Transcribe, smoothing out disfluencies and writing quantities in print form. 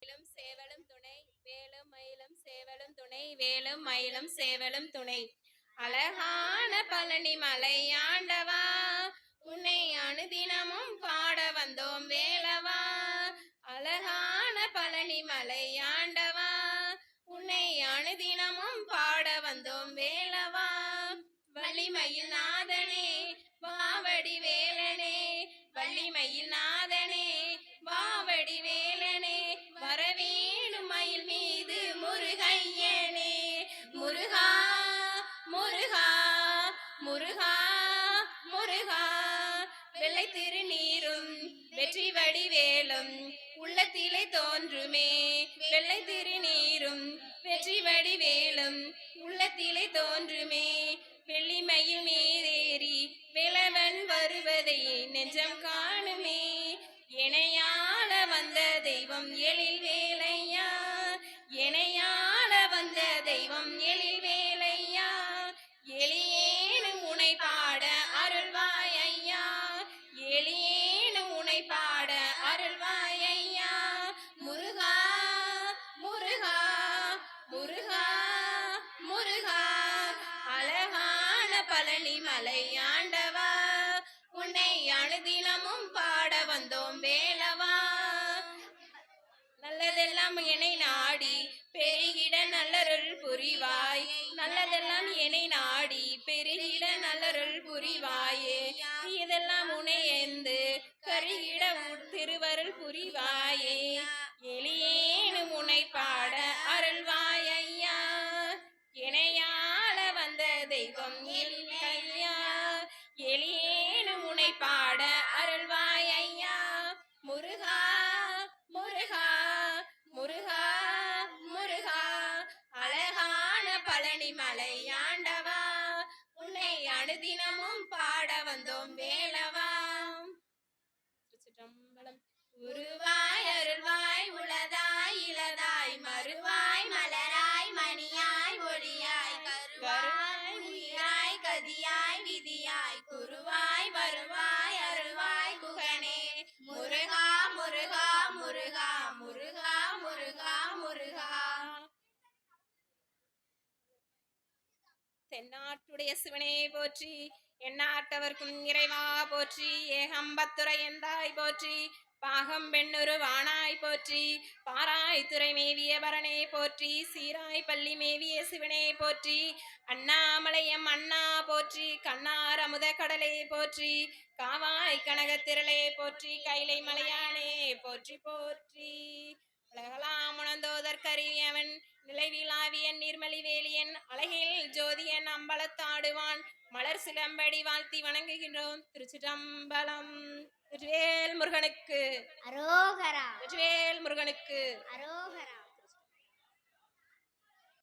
சேவலும் துணை வேலும் மயிலும் சேவலும் துணை வேலும் மயிலும் சேவலும் துணை. அழகான பழனி மலை ஆண்டவா, உன்னை அனுதினமும் பாட வந்தோம் வேலவா. அழகான பழனி மலை ஆண்டவா, உன்னை அனுதினமும் பாட வந்தோம் வேலவா. வள்ளிமயில் நாதனே வாவடி வேலனே, வள்ளிமயில் நாதனே வாவடி வேலனே, வரவேணும் மயில் மீது முருகையனே. முருகா முருகா முருகா முருகா, வெள்ளை திருநீரும் வெற்றி வடிவேலும் உள்ளத்திலே தோன்றுமே. வெள்ளை திருநீரும் வெற்றி வடிவேலும் உள்ளத்திலே தோன்றுமே. வெள்ளிமயில் மீதேறி வேலவன் வருவதை நெஞ்சம் காணுமே. இணையாள வந்த தெய்வம் எழில் வேலையா, இணையாள வந்த தெய்வம் எழில் வேலையா. எளியேனும் உனை பாட அருள்வாய் ஐயா, எளியேனும் உனை பாட அருள்வாய் ஐயா. முருகா முருகா முருகா முருகா, அழகான பழனி மலை ஆண்டவா, உன்னை அனுதினமும் பாட வந்தோம் வேலவா. நல்லதெல்லாம் என்னை நாடி பெருகிட நல்லருள் புரிவாய், நல்லதெல்லாம் என்னை நாடி பெருகிட நல்லருள் புரிவாயே. இதெல்லாம் உனையந்து கருகிட திருவருள் புரிவாயே. எளியேனும் உனை பாட அருள்வாய் ஐயா, இணையாள வந்த தெய்வம் எளியா, எளியேனும் உனை பாட அருள்வாய் ஐயா. முருகா முருகா முருகா முருகா, அழகான பழனி மலை ஆண்டவா, உன்னை அனுதினமும் பாட வந்தோம் வேலவா. உருவாய் அருள்வாய் உளதாய் இளதாய் மறுவாய் மலராய் மணியாய் ஒளியாய் கருவாய் உயிராய் கதியாய் விதியாய் குருவாய் வருவாய் அருள்வாய் குகனே. முருகா முருகா முருகா முருகா முருகா முருகா. தென்னாட்டுடைய சிவனே போற்றி, எந்நாட்டவர்க்கும் இறைவா போற்றி. ஏகம்பத்துரை எந்தாய் போற்றி, பாகம் பெண்ணுரு வானாய் போற்றி. பாராய் துறை மேவிய பரனே போற்றி, சீராய் பள்ளி மேவிய சிவனே போற்றி. அண்ணாமலையம் அண்ணா போற்றி, கண்ணார் அமுத கடலே போற்றி. காவாய் கனகத்திரளே போற்றி, கைலை மலையானே போற்றி போற்றி. உலகலாம் உணர்ந்தோதற்கரியவன் நிலைவிலாவியன் நீர்மலி வேலியன், அழகில் ஜோதியன் அம்பலத்தாடுவான் மலர் சிலம்படி வாழ்த்தி வணங்குகின்றோம். திருச்சிற்றம்பலம். வெற்றிவேல் முருகனுக்கு அரோகரா. வெற்றிவேல் முருகனுக்கு அரோகரா.